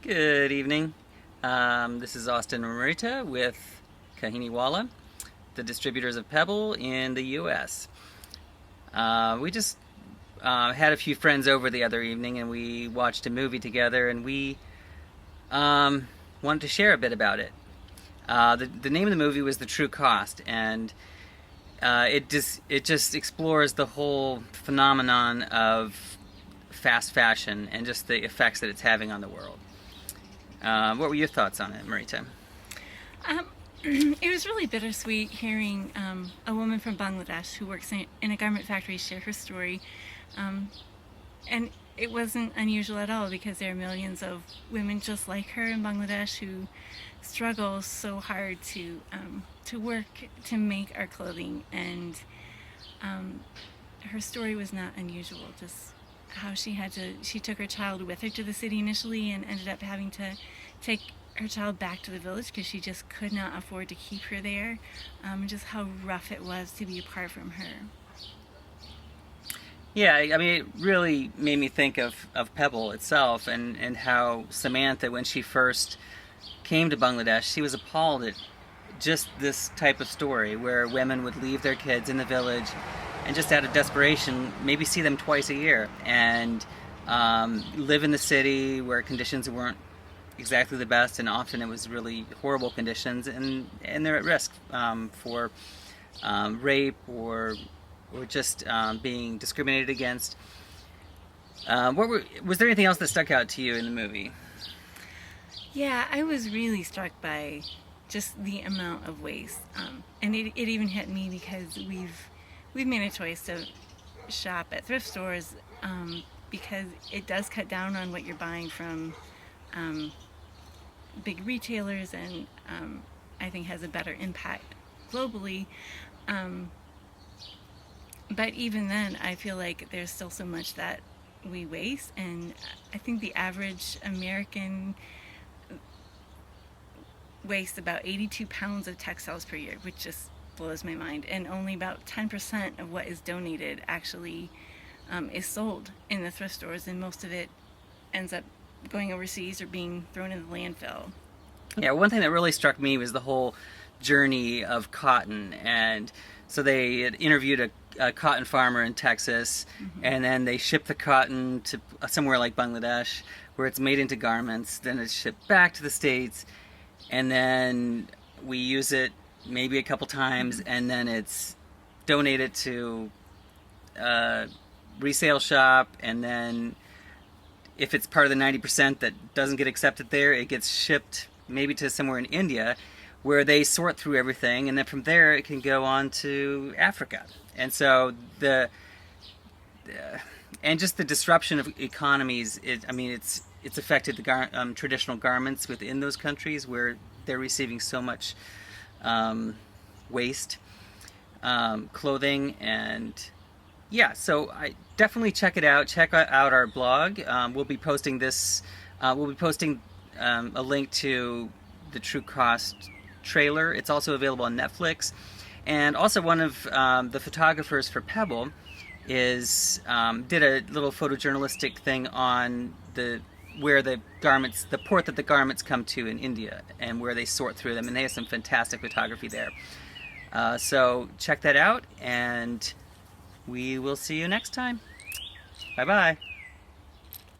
Good evening. This is Austin and Marita with Kahiniwalla, the distributors of Pebble in the U.S. We just had a few friends over the other evening and we watched a movie together and we wanted to share a bit about it. The name of the movie was The True Cost, and it just explores the whole phenomenon of fast fashion and just the effects that it's having on the world. What were your thoughts on it, Marita? It was really bittersweet hearing a woman from Bangladesh who works in a garment factory share her story. And it wasn't unusual at all, because there are millions of women just like her in Bangladesh who struggle so hard to work to make our clothing. And her story was not unusual, just how she took her child with her to the city initially and ended up having to take her child back to the village because she just could not afford to keep her there, and just how rough it was to be apart from her. Yeah, I mean, it really made me think of Pebble itself and how Samantha, when she first came to Bangladesh, she was appalled at just this type of story where women would leave their kids in the village and just out of desperation maybe see them twice a year and live in the city where conditions weren't exactly the best, and often it was really horrible conditions, and they're at risk for rape or just being discriminated against. Was there anything else that stuck out to you in the movie? Yeah, I was really struck by just the amount of waste, and it even hit me because we've made a choice to shop at thrift stores because it does cut down on what you're buying from big retailers, and I think has a better impact globally. But even then, I feel like there's still so much that we waste, and I think the average American wastes about 82 pounds of textiles per year, which just blows my mind. And only about 10% of what is donated actually is sold in the thrift stores, and most of it ends up going overseas or being thrown in the landfill. Yeah, one thing that really struck me was the whole journey of cotton. And so they had interviewed a cotton farmer in Texas, and then they shipped the cotton to somewhere like Bangladesh, where it's made into garments. Then it's shipped back to the States, and then we use it maybe a couple times, and then it's donated to a resale shop, and then if it's part of the 90% that doesn't get accepted there, it gets shipped maybe to somewhere in India, where they sort through everything, and then from there it can go on to Africa. And so and just the disruption of economies, it's affected the traditional garments within those countries where they're receiving so much waste clothing. And yeah, so I definitely check it out. Check out our blog. We'll be posting this. We'll be posting a link to the True Cost trailer. It's also available on Netflix. And also, one of the photographers for Pebble did a little photojournalistic thing on the port that the garments come to in India, and where they sort through them, and they have some fantastic photography there. So check that out, and we will see you next time. Bye bye.